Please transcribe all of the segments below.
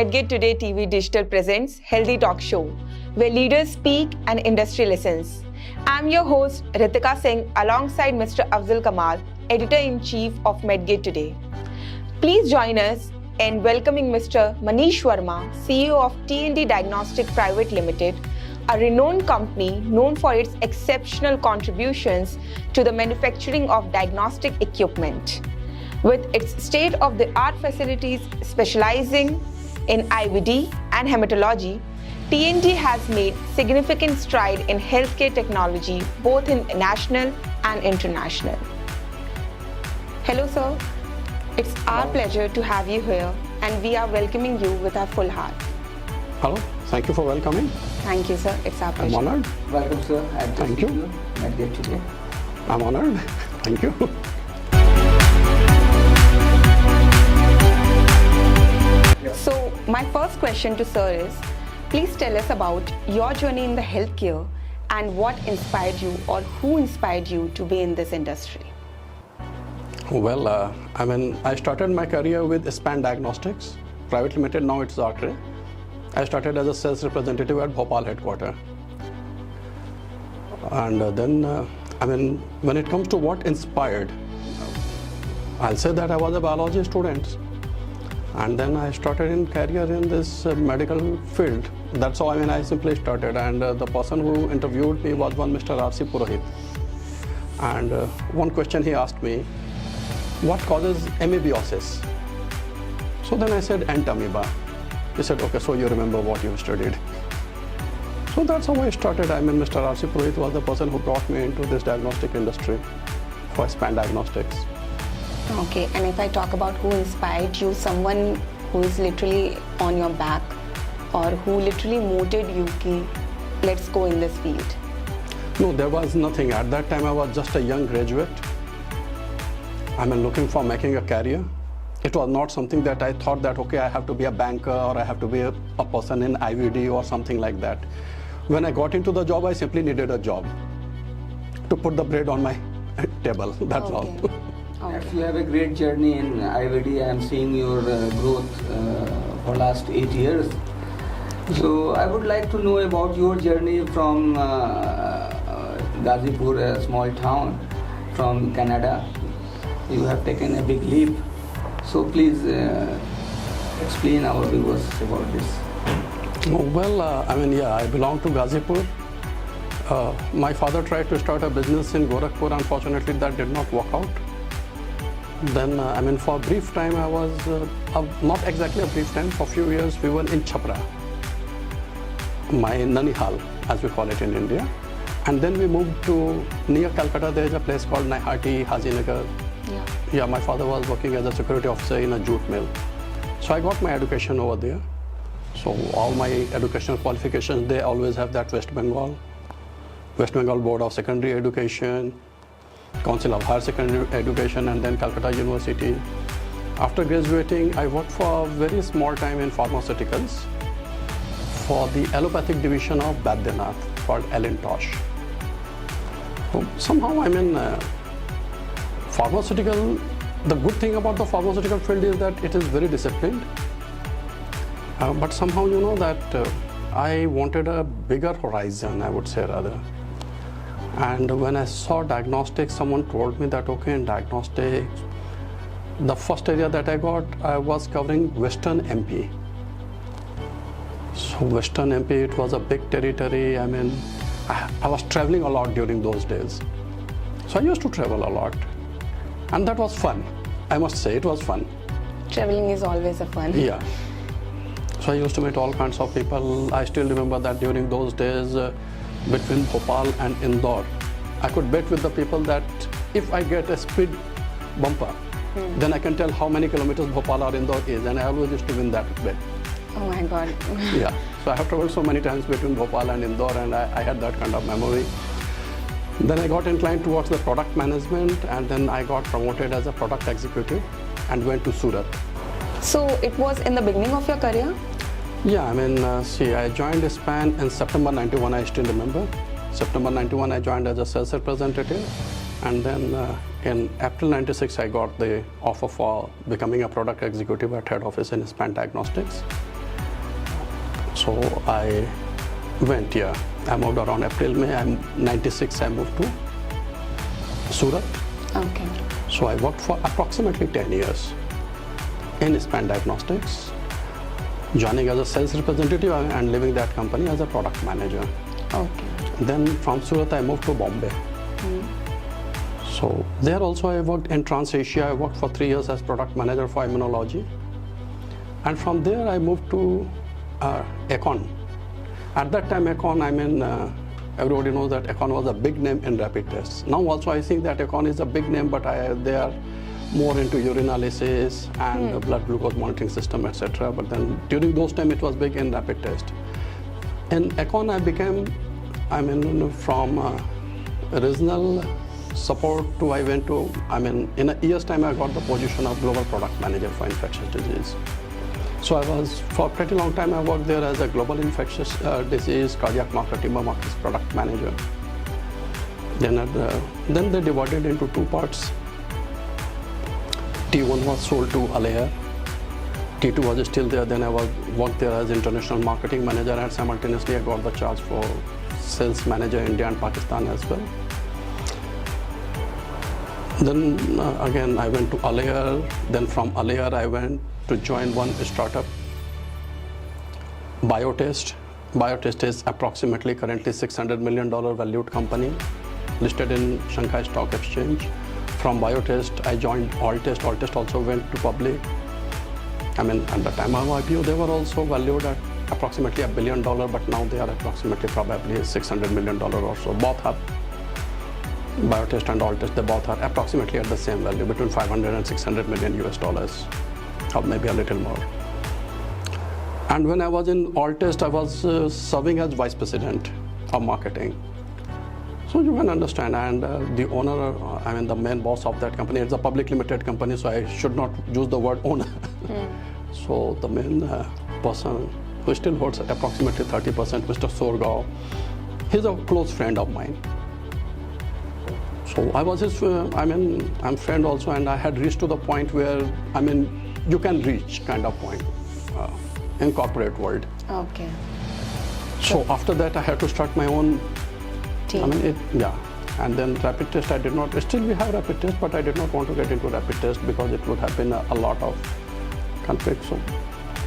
MedGate Today TV Digital presents Healthy Talk Show, where leaders speak and industry listens. I'm your host Ritika Singh alongside Mr. Afzal Kamal, Editor-in-Chief of MedGate Today. Please join us in welcoming Mr. Manish Varma, CEO of T&D Diagnostic Private Limited, a renowned company known for its exceptional contributions to the manufacturing of diagnostic equipment. With its state-of-the-art facilities specializing in IVD and hematology, T&D has made significant stride in healthcare technology, both in national and international. Hello, sir. It's our pleasure to have you here, and we are welcoming you with our full heart. Hello. Thank you for welcoming. Thank you, sir. It's our pleasure. I'm honored. Welcome, sir. Thank you. MedGate Today. I'm honored. Thank you. So, my first question to sir is, please tell us about your journey in the healthcare and what inspired you or who inspired you to be in this industry. Well, I started my career with Span Diagnostics Private Limited. Now it's Arcray. I started as a sales representative at Bhopal headquarters. And then, when it comes to what inspired, I'll say that I was a biology student. And then I started in career in this medical field. That's how I simply started. And the person who interviewed me was one Mr. R.C. Purohit. And one question he asked me, what causes amoebiosis? So then I said, ant amoeba. He said, okay, so you remember what you studied. So that's how I started. Mr. R.C. Purohit was the person who brought me into this diagnostic industry for Span Diagnostics. Okay, and if I talk about who inspired you, someone who is literally on your back or who literally motivated you ki, let's go in this field? No, there was nothing. At that time, I was just a young graduate. Looking for making a career. It was not something that I thought that, okay, I have to be a banker or I have to be a person in IVD or something like that. When I got into the job, I simply needed a job to put the bread on my table. That's all. Okay. Yes, you have a great journey in IVD. I am seeing your growth for last 8 years. So I would like to know about your journey from Gazipur, a small town from Canada. You have taken a big leap. So please explain our viewers about this. Well, I belong to Gazipur. My father tried to start a business in Gorakhpur. Unfortunately, that did not work out. Then, for a brief time, I was, not exactly a brief time, for a few years, we were in Chhapra, my Nanihal, as we call it in India. And then we moved to near Calcutta. There is a place called Naihati, Hazinagar. Yeah, my father was working as a security officer in a jute mill. So I got my education over there. So all my educational qualifications, they always have that West Bengal Board of Secondary Education, Council of Higher Secondary Education, and then Calcutta University. After graduating, I worked for a very small time in pharmaceuticals for the allopathic division of Baidyanath called Tosh. So somehow pharmaceutical, the good thing about the pharmaceutical field is that it is very disciplined. But somehow, that I wanted a bigger horizon, I would say rather. And when I saw diagnostics, someone told me that, okay, in diagnostics, the first area that I was covering Western MP. So Western MP, it was a big territory. I was traveling a lot during those days. So I used to travel a lot. And that was fun. I must say, it was fun. Traveling is always a fun. Yeah. So I used to meet all kinds of people. I still remember that during those days, between Bhopal and Indore, I could bet with the people that if I get a speed bumper, then I can tell how many kilometers Bhopal or Indore is, and I always used to win that bet. Oh my God. Yeah, so I have traveled so many times between Bhopal and Indore, and I had that kind of memory. Then I got inclined towards the product management, and then I got promoted as a product executive and went to Surat. So it was in the beginning of your career? Yeah, I joined Span in September 91, I still remember. September 91, I joined as a sales representative. And then in April 96, I got the offer for becoming a product executive at head office in Span Diagnostics. So I went, yeah. I moved around April, May. I'm 96, I moved to Surat. Okay. So I worked for approximately 10 years in span diagnostics, joining as a sales representative and leaving that company as a product manager. Okay. Then from Surat, I moved to Bombay. So there also I worked in Trans Asia. I worked for 3 years as product manager for immunology. And from there, I moved to Econ. At that time, Econ, everybody knows that Econ was a big name in rapid tests. Now also I think that Econ is a big name, but they are more into urinalysis and blood glucose monitoring system, etc. But then during those time, it was big in rapid test. In Econ, I became, from regional support to in a year's time, I got the position of global product manager for infectious disease. So I was, for a pretty long time, I worked there as a global infectious disease, cardiac market, tumor markets product manager. Then they divided into two parts. T1 was sold to Alea. T2 was still there. Then I worked there as international marketing manager, and simultaneously I got the charge for sales manager India and Pakistan as well. Then again I went to Alea. Then from Alea I went to join one startup, Biotest. Biotest is approximately currently $600 million valued company, listed in Shanghai Stock Exchange. From Biotest, I joined Alltest. Alltest also went to public. At the time of IPO, they were also valued at approximately $1 billion, but now they are approximately probably $600 million or so. Both have, Biotest and Alltest, they both are approximately at the same value, between 500 and 600 million US dollars, or maybe a little more. And when I was in Alltest, I was serving as vice president of marketing. So you can understand, and the owner, the main boss of that company, it's a public limited company, so I should not use the word owner. So the main person who still holds approximately 30%, Mr. Sorgao, he's a close friend of mine. So I was his, I'm friend also, and I had reached to the point where, you can reach kind of point in corporate world. Okay. So after that, I had to start my own team. And then rapid test, I did not, still we have rapid test, but I did not want to get into rapid test because it would have been a lot of conflict. So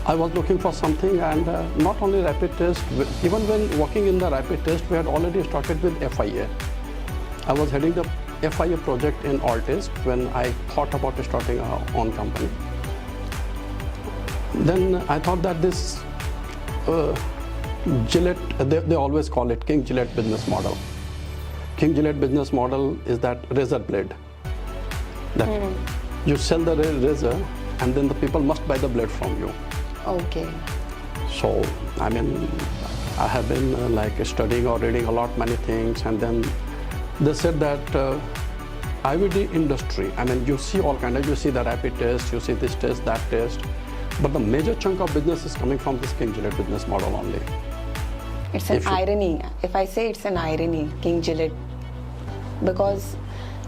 I was looking for something, and not only rapid test, even when working in the rapid test, we had already started with FIA. I was heading the FIA project in Alltest when I thought about starting our own company. Then I thought that this Gillette, they always call it King Gillette business model. King Gillette business model is that razor blade. That you sell the razor, and then the people must buy the blade from you. Okay. So, I have been studying or reading a lot, many things, and then they said that IVD industry, you see all kind of, you see the rapid test, you see this test, that test, but the major chunk of business is coming from this King Gillette business model only. It's an irony. If I say it's an irony, King Gillette, because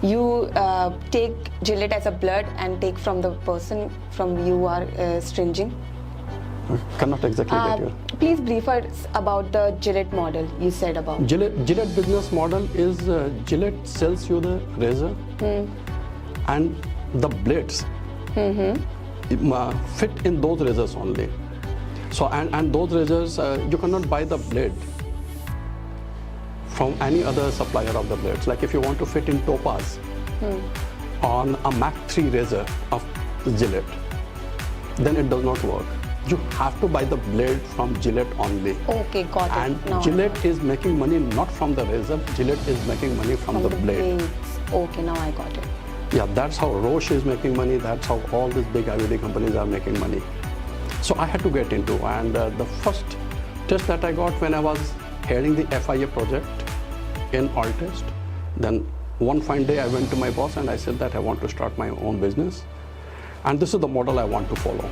you take Gillette as a blood and take from the person from you are stringing. Cannot exactly get you. Please brief us about the Gillette model you said about. Gillette business model is Gillette sells you the razor and the blades fit in those razors only. So and those razors, you cannot buy the blade from any other supplier of the blades. Like if you want to fit in Topaz on a Mach 3 razor of Gillette, then it does not work. You have to buy the blade from Gillette only. Okay, got it. And now Gillette is making money not from the razor, Gillette is making money from the blade. Blades. Okay, now I got it. Yeah, that's how Roche is making money, that's how all these big IVD companies are making money. So I had to get into, and the first test that I got when I was heading the FIA project in Alltest, then one fine day I went to my boss and I said that I want to start my own business, and this is the model I want to follow.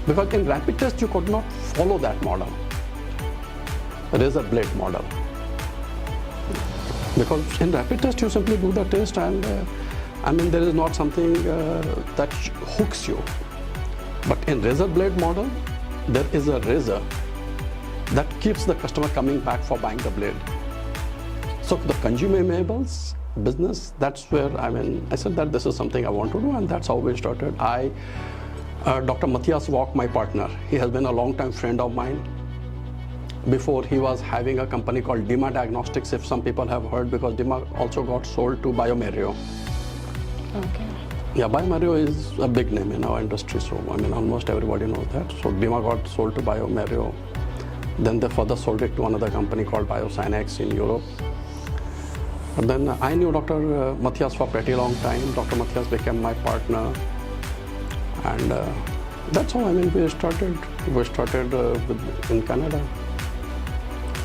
Because in rapid test, you could not follow that model, razor blade model. Because in rapid test, you simply do the test, and there is not something that hooks you. But in razor blade model, there is a razor that keeps the customer coming back for buying the blade. So the consumables business, that's where I said that this is something I want to do, and that's how we started. Dr. Matthias Walk, my partner, he has been a long-time friend of mine. Before, he was having a company called Dima Diagnostics, if some people have heard, because Dima also got sold to bioMérieux. Okay. Yeah, bioMérieux is a big name in our industry, so almost everybody knows that. So Dima got sold to bioMérieux. Then they further sold it to another company called Biosynex in Europe. And then I knew Dr. Matthias for a pretty long time. Dr. Matthias became my partner. And that's how we started. We started in Canada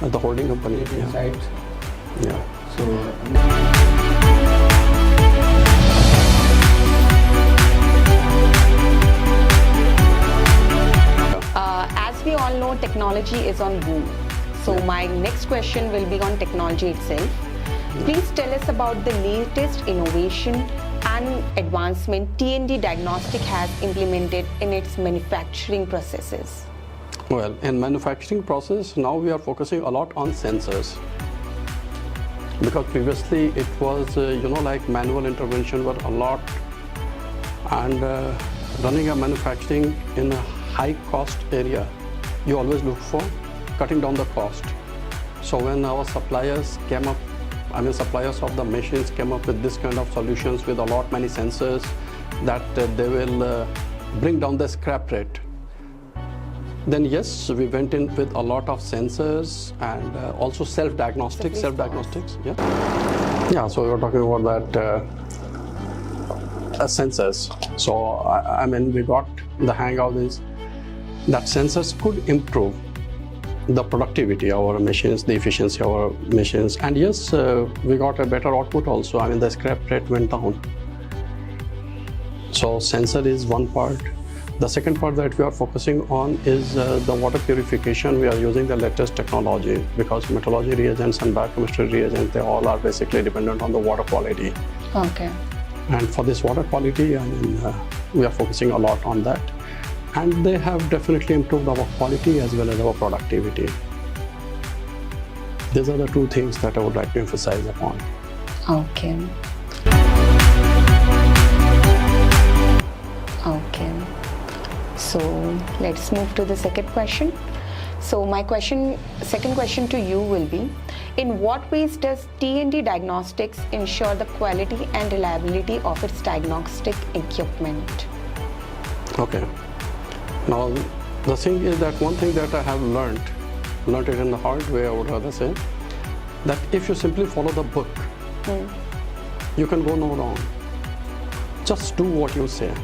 at the holding company. Right. Yeah. So. As we all know, technology is on boom. So my next question will be on technology itself. Please tell us about the latest innovation and advancement T&D Diagnostic has implemented in its manufacturing processes. Well, in manufacturing process, now we are focusing a lot on sensors. Because previously it was, like manual intervention were a lot, and running a manufacturing in a high cost area, you always look for cutting down the cost. So when our suppliers came up, suppliers of the machines came up with this kind of solutions with many sensors that they will bring down the scrap rate. Then yes, we went in with a lot of sensors and also self-diagnostics. Yeah, so we were talking about that sensors. So we got the hang of this, that sensors could improve the productivity of our machines, the efficiency of our machines, and yes, we got a better output also. The scrap rate went down. So sensor is one part. The second part that we are focusing on is the water purification. We are using the latest technology because metrology reagents and biochemistry reagents, they all are basically dependent on the water quality. Okay. And for this water quality, we are focusing a lot on that. And they have definitely improved our quality as well as our productivity. These are the two things that I would like to emphasize upon. Okay. Okay. So let's move to the second question. So my second question to you will be, in what ways does T&D Diagnostics ensure the quality and reliability of its diagnostic equipment? Okay. Now, the thing is that one thing that I have learned it in the hard way, I would rather say, that if you simply follow the book, you can go no wrong. Just do what you say.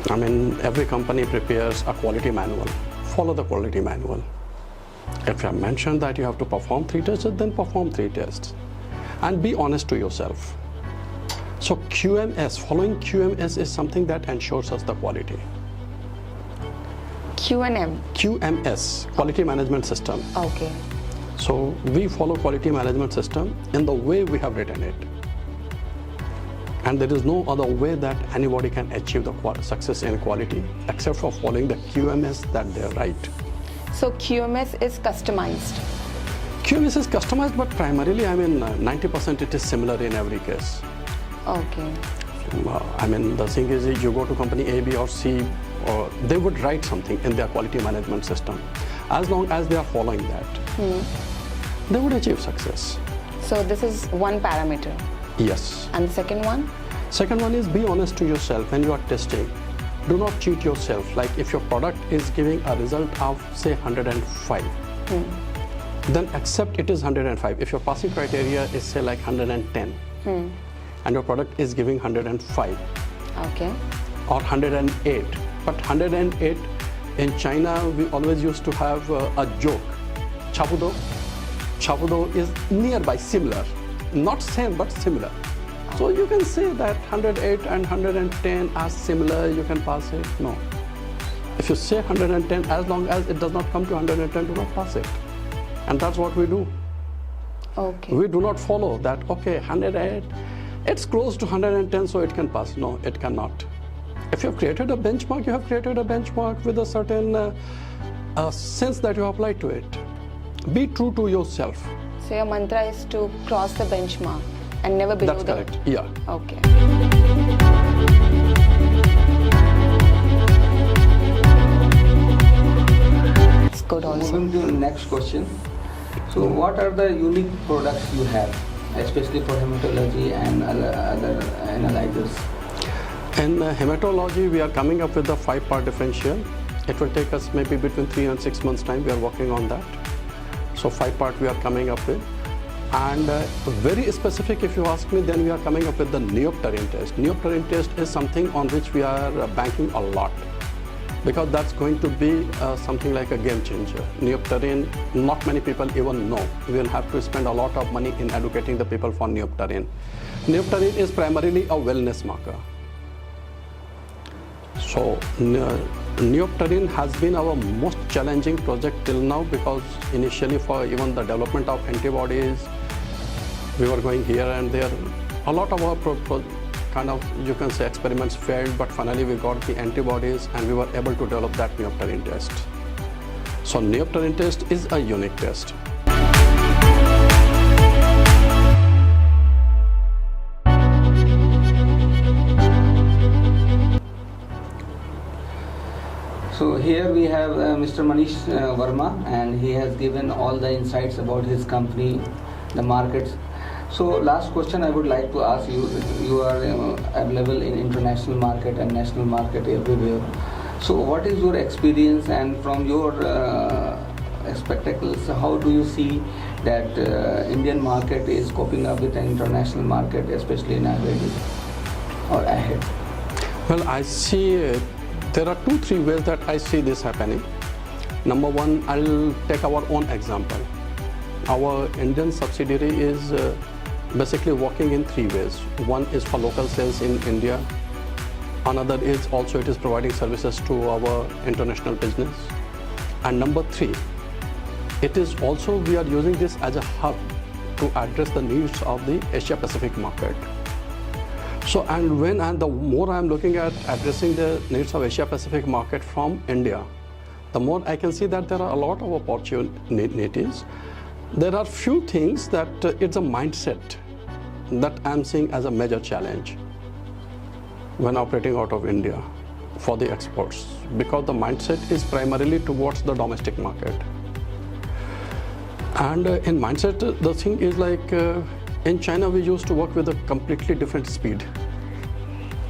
Every company prepares a quality manual. Follow the quality manual. If you have mentioned that you have to perform 3 tests, then perform 3 tests. And be honest to yourself. So QMS, following QMS is something that ensures us the quality. QMS, Quality Management System. Okay. So we follow Quality Management System in the way we have written it. And there is no other way that anybody can achieve the success in quality except for following the QMS that they write. So QMS is customized? QMS is customized, but primarily, 90% it is similar in every case. Okay. The thing is, you go to company A, B or C, or they would write something in their quality management system. As long as they are following that, they would achieve success. So this is one parameter? Yes. And the second one? Second one is be honest to yourself when you are testing. Do not cheat yourself. Like if your product is giving a result of say 105, then accept it is 105. If your passing criteria is say like 110, and your product is giving 105, okay, or 108, but 108 in China we always used to have a joke. Chabudo is nearby, similar, not same but similar. So you can say that 108 and 110 are similar, you can pass it. No. If you say 110, as long as it does not come to 110, do not pass it. And that's what we do. Okay. We do not follow that, okay, 108, it's close to 110, so it can pass. No, it cannot. If you have created a benchmark, you have created a benchmark with a certain sense that you apply to it. Be true to yourself. So your mantra is to cross the benchmark and never below That's the... correct. Yeah. Okay. It's good also. Moving to the next question. So what are the unique products you have, especially for hematology and other analyzers? In hematology, we are coming up with the 5-part differential. It will take us maybe between 3 and 6 months time. We are working on that. So 5-part we are coming up with. And very specific, if you ask me, then we are coming up with the neopterin test. Neopterin test is something on which we are banking a lot, because that's going to be something like a game changer. Neopterin, not many people even know. We will have to spend a lot of money in educating the people for neopterin. Neopterin is primarily a wellness marker. So neopterin has been our most challenging project till now, because initially for even the development of antibodies, we were going here and there. A lot of our kind of, you can say, experiments failed, but finally we got the antibodies and we were able to develop that neopterin test. So neopterin test is a unique test. So here we have Mr. Manish Varma, and he has given all the insights about his company, the markets. So last question I would like to ask you, you are available in international market and national market everywhere. So what is your experience, and from your spectacles, how do you see that Indian market is coping up with an international market, especially in Ayurvedic or ahead? Well, I see there are 2-3 ways that I see this happening. Number one, I'll take our own example. Our Indian subsidiary is basically working in 3 ways. One is for local sales in India. Another is also it is providing services to our international business. And number 3, it is also we are using this as a hub to address the needs of the Asia Pacific market. So and the more I'm looking at addressing the needs of Asia Pacific market from India, the more I can see that there are a lot of opportunities. There are few things that it's a mindset that I'm seeing as a major challenge when operating out of India for the exports, because the mindset is primarily towards the domestic market. And in mindset, the thing is like in China, we used to work with a completely different speed.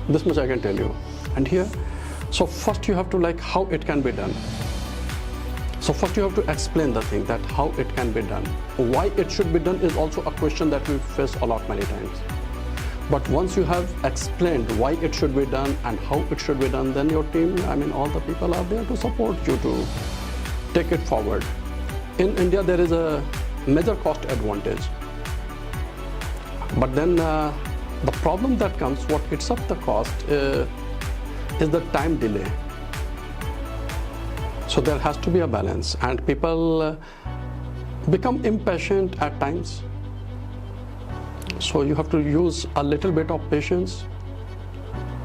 This much I can tell you. And here, so first you have to like how it can be done. So first you have to explain the thing, that how it can be done. Why it should be done is also a question that we face a lot many times. But once you have explained why it should be done and how it should be done, then your team, I mean all the people are there to support you to take it forward. In India, there is a major cost advantage. But then the problem that comes, what eats up the cost is the time delay. So there has to be a balance, and people become impatient at times. So you have to use a little bit of patience.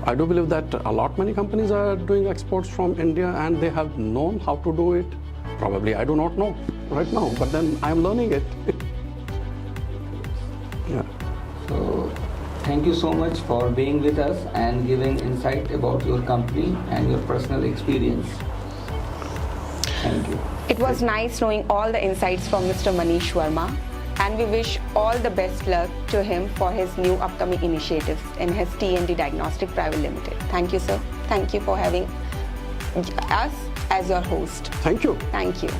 I do believe that many companies are doing exports from India and they have known how to do it. Probably I do not know right now, but then I am learning it. Yeah. So thank you so much for being with us and giving insight about your company and your personal experience. Thank you. It was nice knowing all the insights from Mr. Manish Varma, and we wish all the best luck to him for his new upcoming initiatives in his T&D Diagnostic Private Limited. Thank you, sir. Thank you for having us as your host. Thank you. Thank you.